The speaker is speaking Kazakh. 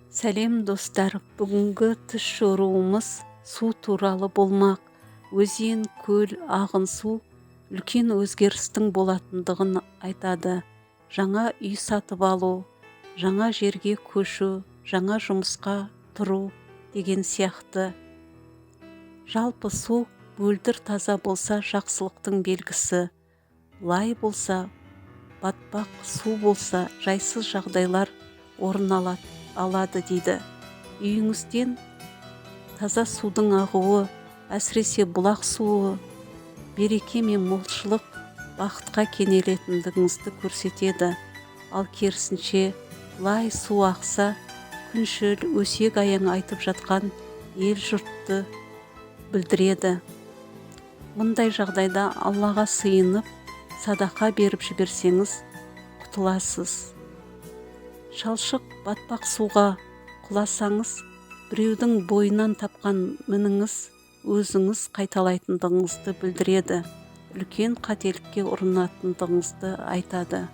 Сәлем достар, бүгінгі түс жоруымыз су туралы болмақ. Өзен, көл, ағын су үлкен өзгерістің болатындығын айтады. Жаңа үй сатып алу, жаңа жерге көшу, жаңа жұмысқа тұру деген сияқты. Жалпы су мөлдір таза болса жақсылықтың белгісі. Лай болса, батпақ су болса жайсыз жағдайлар орын алады дейді. Үйіңізден таза судың ағуы, әсіресе бұлақ суы, береке мен молшылық бақытқа кенелетіндігіңізді көрсетеді. Ал керісінше лай су ақса, күншіл, өсек аяң айтып жатқан ел жұртты білдіреді. Мұндай жағдайда Аллаға сыйынып, садақа беріп жіберсеңіз, құтыласыз. Шалшық батпақ суға құласаңыз, біреудің бойынан тапқан мініңіз өзіңіз қайталайтындығыңызды білдіреді, үлкен қателікке ұрынатындығыңызды айтады.